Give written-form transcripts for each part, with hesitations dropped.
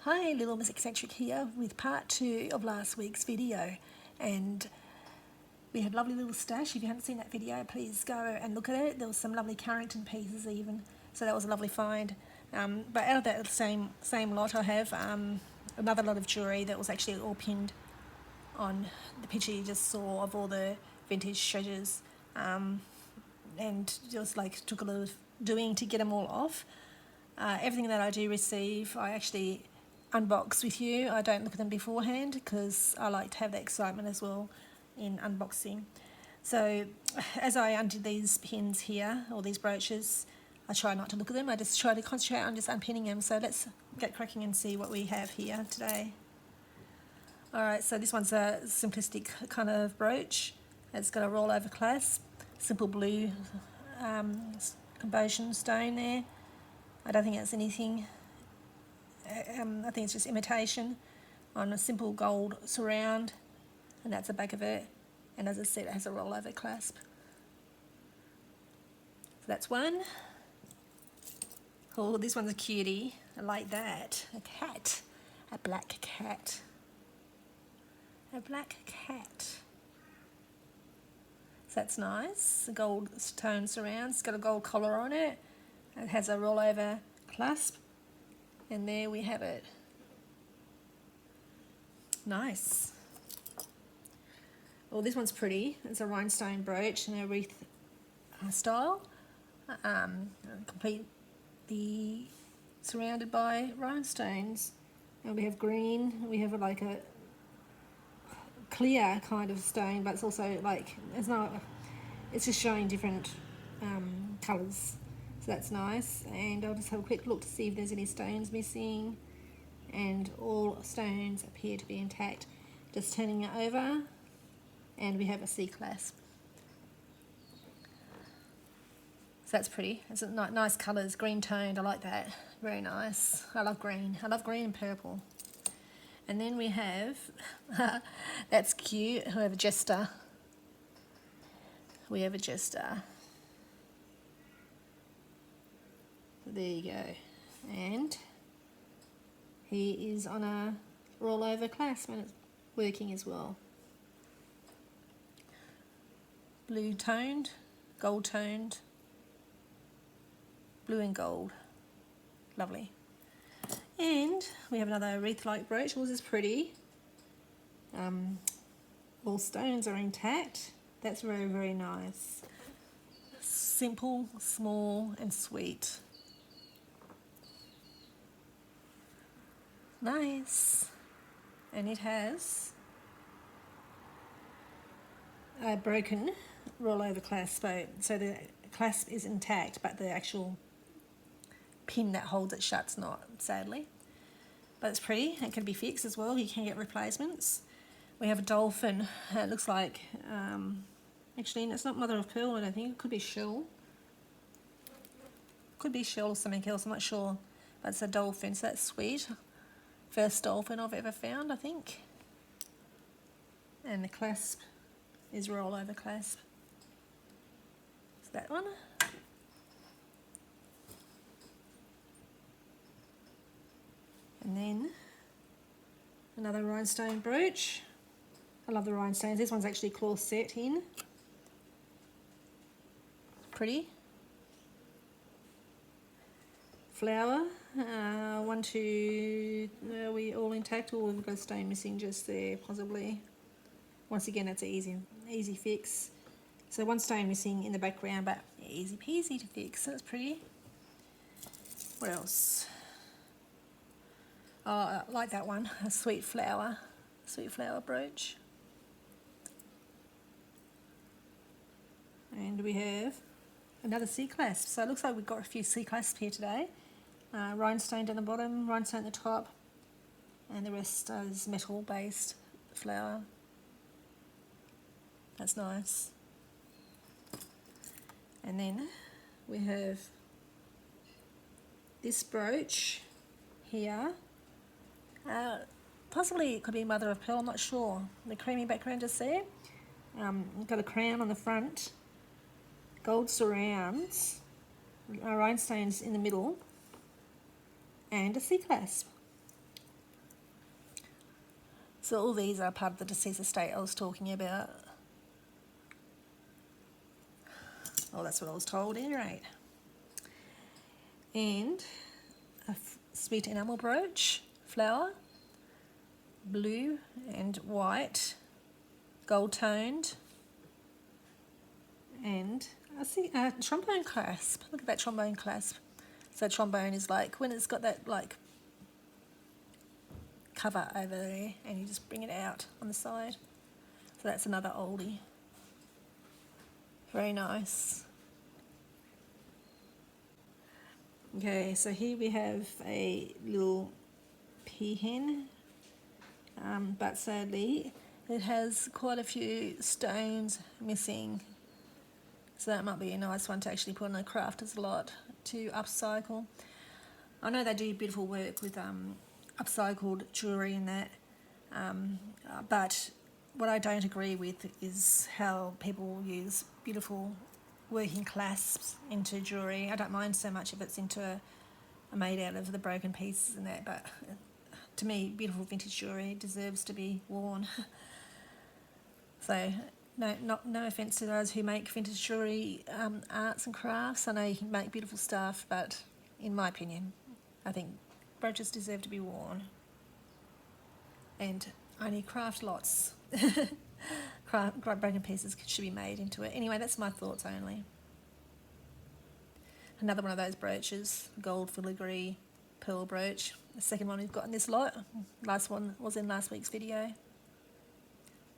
Hi, Little Miss Eccentric here with part 2 of last week's video, and we had a lovely little stash. If you haven't seen that video, please go and look at it. There was some lovely Carrington pieces even, so that was a lovely find. But out of that same lot, I have another lot of jewellery that was actually all pinned on the picture you just saw of all the vintage treasures, and just like took a lot of doing to get them all off. Everything that I do receive, I actually unbox with you. I don't look at them beforehand because I like to have the excitement as well in unboxing. So as I undid these pins here, or these brooches, I try not to look at them. I just try to concentrate on just unpinning them. So let's get cracking and see what we have here today. Alright, so this one's a simplistic kind of brooch. It's got a rollover clasp, simple blue composition stone there. I don't think it's anything. I think it's just imitation on a simple gold surround, and that's the back of it. And as I said, it has a rollover clasp. So that's one. Oh, this one's a cutie. I like that. A cat. A black cat. A black cat. So that's nice. A gold tone surround. It's got a gold collar on it. It has a rollover clasp. And there we have it. Nice. Well, this one's pretty. It's a rhinestone brooch in a wreath style. Completely surrounded by rhinestones. And we have green. We have like a clear kind of stone, but it's also like, it's just showing different colours. So that's nice, and I'll just have a quick look to see if there's any stones missing, and all stones appear to be intact. Just turning it over, and we have a C-clasp. So that's pretty. It's nice colours, green toned. I like that. Very nice. I love green. I love green and purple. And then we have, that's cute, we have a jester. We have a jester. There you go, and he is on a rollover clasp and it's working as well. Blue toned, gold toned, blue and gold, lovely. And we have another wreath-like brooch. Well, this is pretty. All stones are intact. That's very, very nice. Simple, small and sweet. Nice. And it has a broken rollover clasp, so the clasp is intact, but the actual pin that holds it shut's not, sadly. But it's pretty. It can be fixed as well. You can get replacements. We have a dolphin. It looks like, actually, it's not mother of pearl, I don't think. It could be shell. Could be shell or something else, I'm not sure. But it's a dolphin, so that's sweet. First dolphin I've ever found, I think. And the clasp is rollover clasp. It's that one. And then another rhinestone brooch. I love the rhinestones. This one's actually claw set in. Pretty. Flower. 1, 2, are we all intact, or we've got a stone missing just there, possibly. Once again, that's an easy fix. So one stone missing in the background, but easy peasy to fix. That's pretty. What else? Oh, I like that one, a sweet flower brooch. And we have another C-clasp. So it looks like we've got a few C-clasps here today. Rhinestone down the bottom, rhinestone at the top, and the rest is metal-based flower. That's nice. And then we have this brooch here. Possibly it could be mother of pearl, I'm not sure. The creamy background just there. Got a crown on the front, gold surrounds, rhinestones in the middle, and a C-clasp. So all these are part of the deceased estate I was talking about. Oh, that's what I was told, anyway. And a sweet enamel brooch, flower, blue and white, gold toned, and I see a trombone clasp. Look at that trombone clasp. So trombone is like when it's got that like cover over there and you just bring it out on the side. So that's another oldie. Very nice. Okay, so here we have a little peahen, but sadly it has quite a few stones missing. So that might be a nice one to actually put on a crafter's lot to upcycle. I know they do beautiful work with upcycled jewellery and that, but what I don't agree with is how people use beautiful working clasps into jewellery. I don't mind so much if it's made out of the broken pieces and that, but to me, beautiful vintage jewellery deserves to be worn. So no offence to those who make vintage jewellery arts and crafts. I know you can make beautiful stuff, but in my opinion, I think brooches deserve to be worn. And only craft lots, broken pieces should be made into it. Anyway, that's my thoughts only. Another one of those brooches, gold filigree pearl brooch. The second one we've got in this lot. Last one was in last week's video.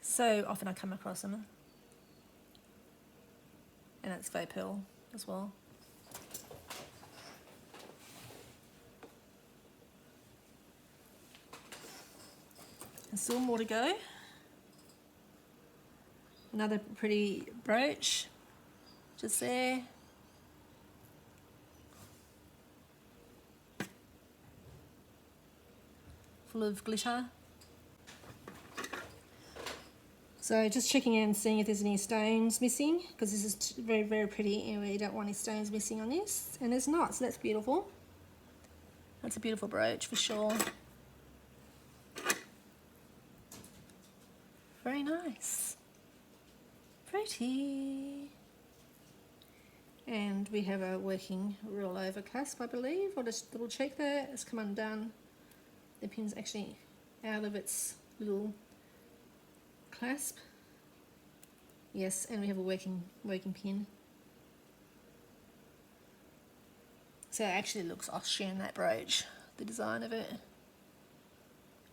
So often I come across them. And it's faux pearl as well. And still more to go. Another pretty brooch just there. Full of glitter. So just checking in and seeing if there's any stones missing, because this is very, very pretty and we don't want any stones missing on this. And there's not, so that's beautiful. That's a beautiful brooch for sure. Very nice. Pretty. And we have a working rollover clasp, I believe. I'll just double check that. It's come undone. The pin's actually out of its little clasp. Yes, and we have a working pin. So it actually looks Austrian, that brooch, the design of it.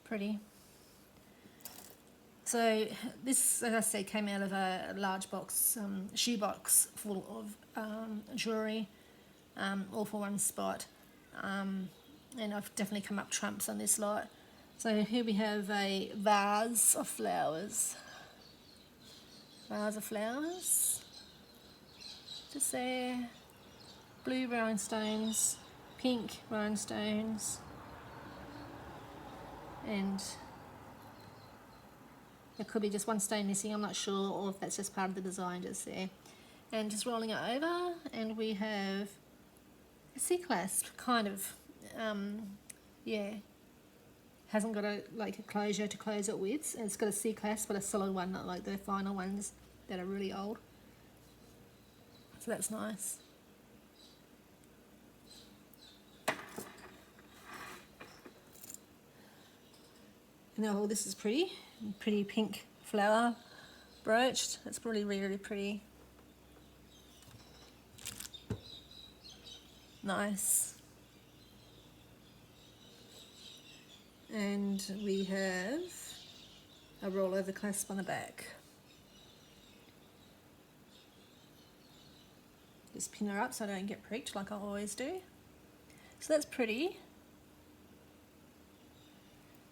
Pretty. So this, as I said, came out of a large box, shoebox full of jewellery, all for one spot. And I've definitely come up trumps on this lot. So here we have a vase of flowers. Vase of flowers. Just there. Blue rhinestones, pink rhinestones, and there could be just one stone missing, I'm not sure, or if that's just part of the design just there. And just rolling it over, and we have a C-clasp, kind of, yeah. Hasn't got a closure to close it with, and it's got a C-clasp, but a solid one, not like the final ones that are really old. So that's nice. Now, this is pretty pink flower brooch. That's really, really pretty. Nice. And we have a rollover clasp on the back. Just pin her up so I don't get pricked like I always do. So that's pretty.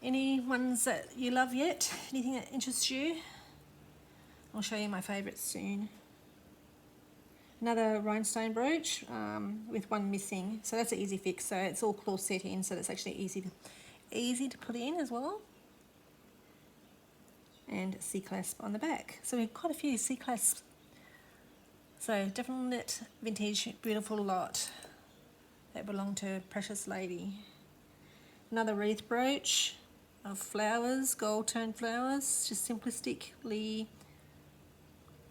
Any ones that you love yet? Anything that interests you? I'll show you my favourites soon. Another rhinestone brooch with one missing. So that's an easy fix. So it's all claw set in, so that's actually easy to put in as well. And C-clasp on the back. So we've quite a few C-clasps. So definite vintage, beautiful lot that belong to a precious lady. Another wreath brooch. of flowers, gold tone flowers, just simplistically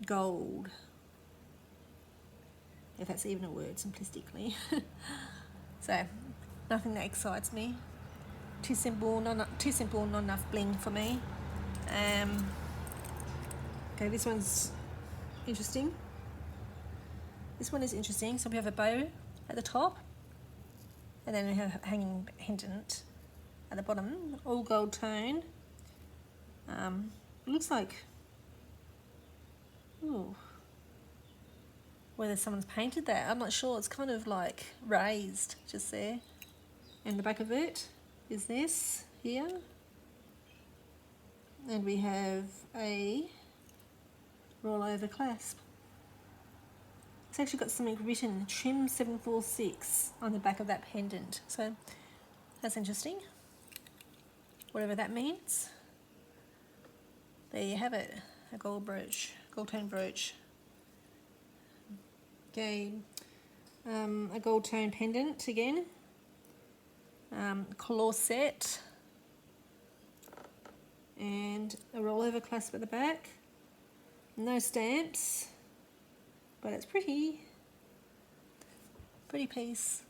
gold, if that's even a word, simplistically. So nothing that excites me. Too simple, not enough bling for me. Okay, this one's interesting. This one is interesting. So we have a bow at the top, and then we have a hanging pendant at the bottom, all gold tone. It looks like, ooh, whether someone's painted that, I'm not sure. It's kind of like raised just there. And the back of it is this here. And we have a rollover clasp. It's actually got something written, trim 746, on the back of that pendant. So that's interesting, whatever that means. There you have it, a gold brooch, gold tone brooch. Okay, a gold tone pendant again, corset, and a rollover clasp at the back. No stamps, but it's pretty piece.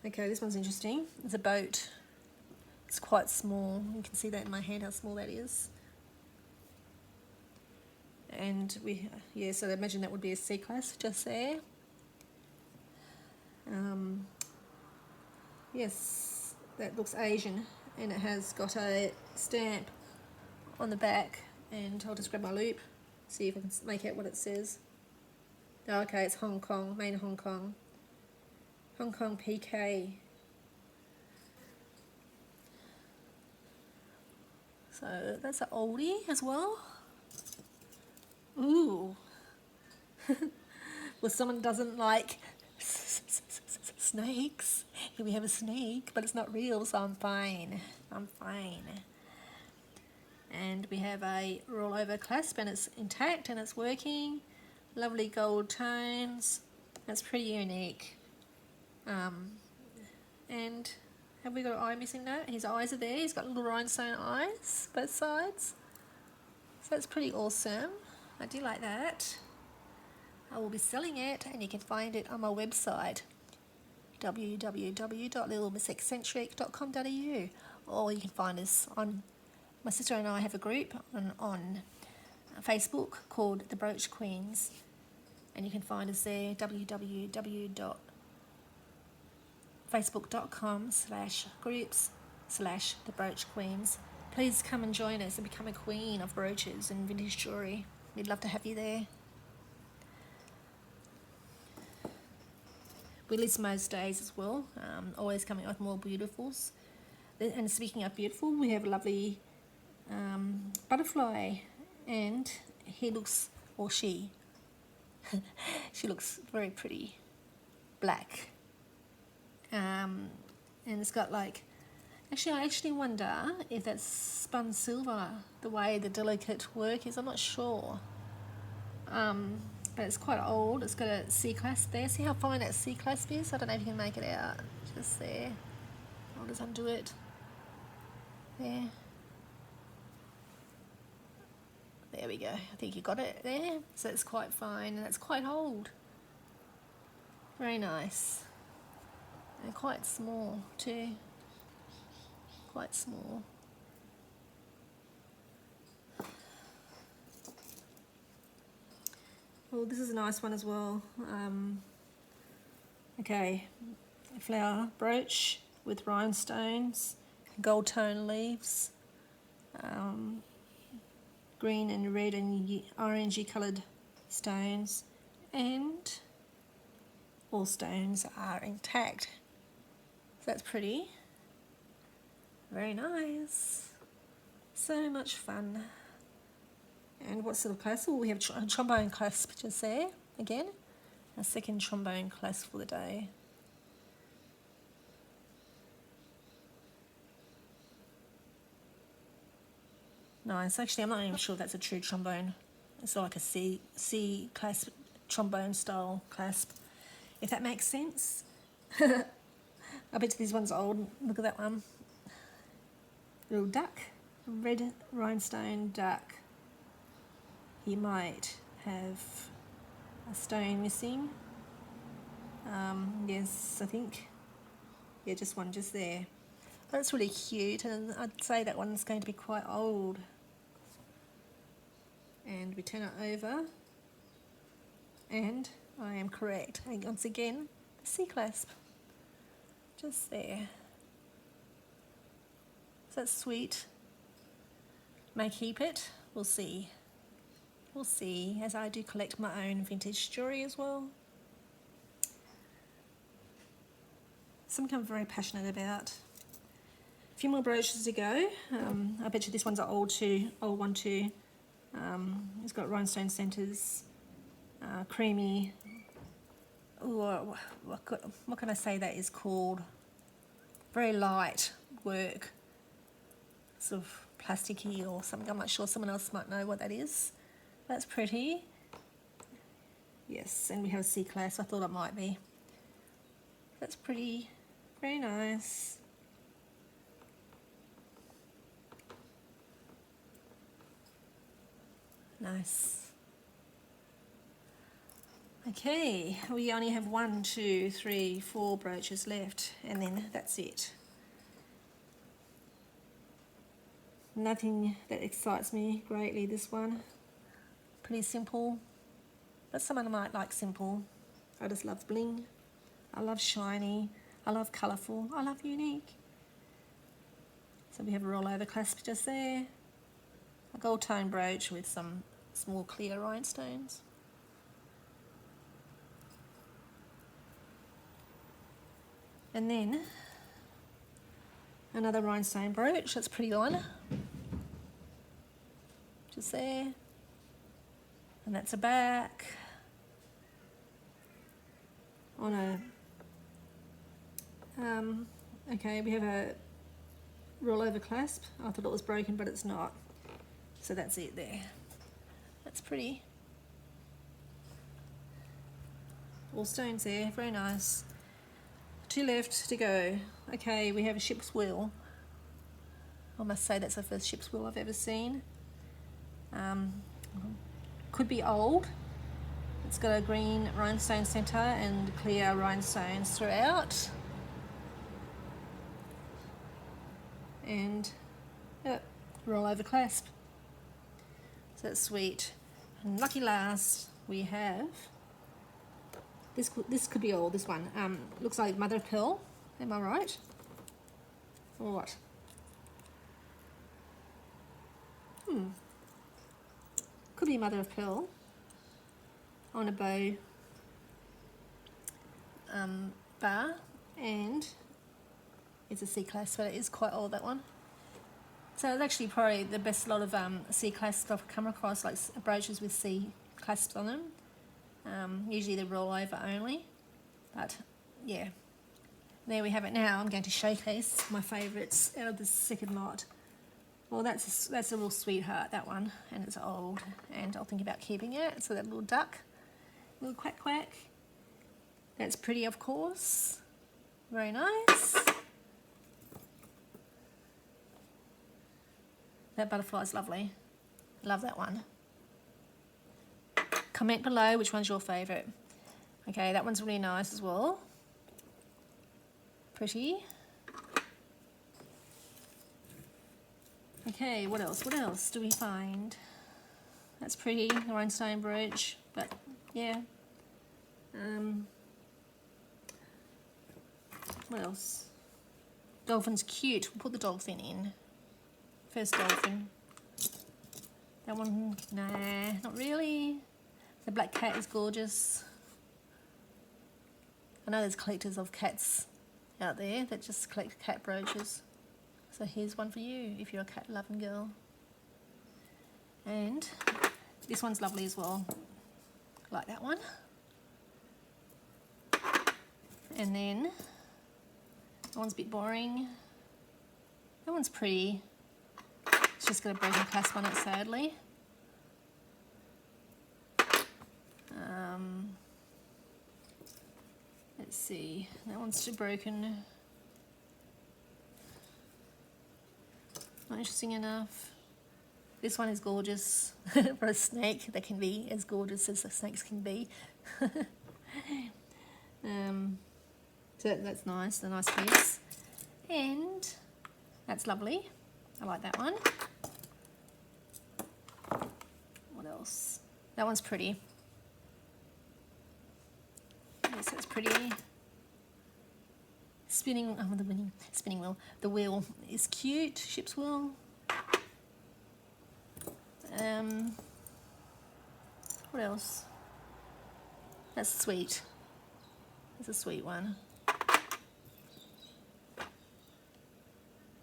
Okay, this one's interesting. It's a boat. It's quite small. You can see that in my hand, how small that is. And so I imagine that would be a C-clasp just there. Yes, that looks Asian, and it has got a stamp on the back, and I'll just grab my loop, see if I can make out what it says. Oh, okay, it's Hong Kong, made in Hong Kong. Hong Kong PK. So that's an oldie as well. Ooh. Well, someone doesn't like snakes. Here we have a snake, but it's not real, so I'm fine. I'm fine. And we have a rollover clasp, and it's intact and it's working. Lovely gold tones. That's pretty unique. And have we got an eye missing now? His eyes are there. He's got little rhinestone eyes, both sides. So that's pretty awesome. I do like that. I will be selling it, and you can find it on my website, www.littlemisseccentric.com.au, or you can find us on, my sister and I have a group on Facebook called The Brooch Queens, and you can find us there, www.facebook.com/groups/The Brooch Queens. Please come and join us and become a queen of brooches and vintage jewellery. We'd love to have you there. We list most days as well, always coming up with more beautifuls. And speaking of beautiful, we have a lovely butterfly, and he looks, or she, she looks very pretty, black. And it's got like, I actually wonder if that's spun silver, the way the delicate work is. I'm not sure. But it's quite old. It's got a C-clasp there. See how fine that C-clasp is? I don't know if you can make it out. Just there. I'll just undo it. There. There we go. I think you got it there. So it's quite fine, and it's quite old. Very nice. And quite small too. Quite small. Oh, this is a nice one as well. Okay, a flower brooch with rhinestones, gold tone leaves, green and red and orangey coloured stones, and all stones are intact. So that's pretty. Very nice. So much fun. And what sort of clasp? Well, we have a trombone clasp just there, again. A second trombone clasp for the day. Nice. Actually, I'm not even sure if that's a true trombone. It's like a C clasp trombone style clasp, if that makes sense. I bet this one's old. Look at that one. Little duck, red rhinestone duck. He might have a stone missing. Yes, I think. Yeah, just one just there. That's really cute, and I'd say that one's going to be quite old. And we turn it over, and I am correct. And once again, the C-clasp, just there. So that's sweet. May keep it. We'll see. We'll see, as I do collect my own vintage jewellery as well. Something I'm very passionate about. A few more brooches to go. I bet you this one's an old one too. It's got rhinestone centres, creamy. Ooh, what can I say that is called? Very light work, sort of plasticky or something. I'm not sure. Someone else might know what that is. That's pretty. Yes, and we have a C-clasp. I thought it might be. That's pretty. Very nice. Nice. Okay, we only have 1, 2, 3, 4 brooches left, and then that's it. Nothing that excites me greatly, this one. Pretty simple, but someone might like simple. I just love bling. I love shiny. I love colourful. I love unique. So we have a rollover clasp just there. A gold tone brooch with some small clear rhinestones. And then another rhinestone brooch. That's a pretty one. Just there. And that's a back on a okay, we have a rollover clasp. I thought it was broken, but it's not. So that's it there. That's pretty. All stones there, very nice. 2 left to go. Okay, we have a ship's wheel. I must say that's the first ship's wheel I've ever seen. Could be old. It's got a green rhinestone centre and clear rhinestones throughout. And rollover clasp. So that's sweet. And lucky last, we have this. This could be old. This one looks like mother of pearl. Am I right? Or what? Could be mother of pearl on a bow bar, and it's a C-clasp, but it is quite old, that one. So it's actually probably the best lot of C-clasps I've come across, like brooches with C-clasps on them. Usually they're rollover only, but yeah. There we have it. Now I'm going to showcase my favourites out of the second lot. Well, that's a real sweetheart, that one, and it's old, and I'll think about keeping it. So that little duck, little quack quack, that's pretty, of course, very nice. That butterfly's lovely, love that one. Comment below which one's your favourite. Okay, that one's really nice as well, pretty. Okay, what else? What else do we find? That's pretty, the rhinestone brooch, but yeah. What else? Dolphin's cute. We'll put the dolphin in. First dolphin. That one, nah, not really. The black cat is gorgeous. I know there's collectors of cats out there that just collect cat brooches. So here's one for you if you're a cat loving girl. And this one's lovely as well. Like that one. And then that one's a bit boring. That one's pretty. It's just got a broken clasp on it, sadly. Let's see, that one's too broken. Not interesting enough. This one is gorgeous for a snake. That can be as gorgeous as the snakes can be. So that's nice, a nice piece. And that's lovely. I like that one. What else? That one's pretty. Yes, that's pretty. Spinning wheel. The wheel is cute. Ship's wheel. What else? That's sweet. That's a sweet one.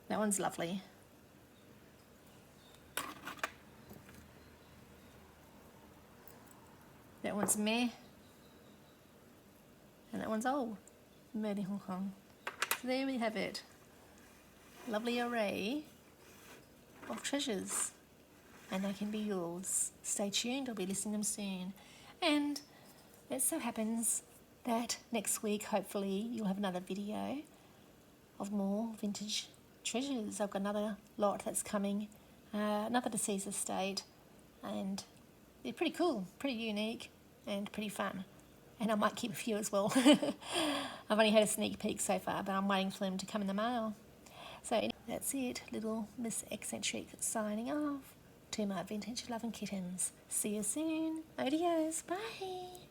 That one's lovely. That one's meh. And that one's old. Made in Hong Kong. So there we have it. Lovely array of treasures. And they can be yours. Stay tuned, I'll be listing them soon. And it so happens that next week, hopefully, you'll have another video of more vintage treasures. I've got another lot that's coming, another deceased estate, and they're pretty cool, pretty unique, and pretty fun. And I might keep a few as well. I've only had a sneak peek so far, but I'm waiting for them to come in the mail. So anyway, that's it. Little Miss Eccentric signing off to my vintage loving kittens. See you soon. Adios. Bye.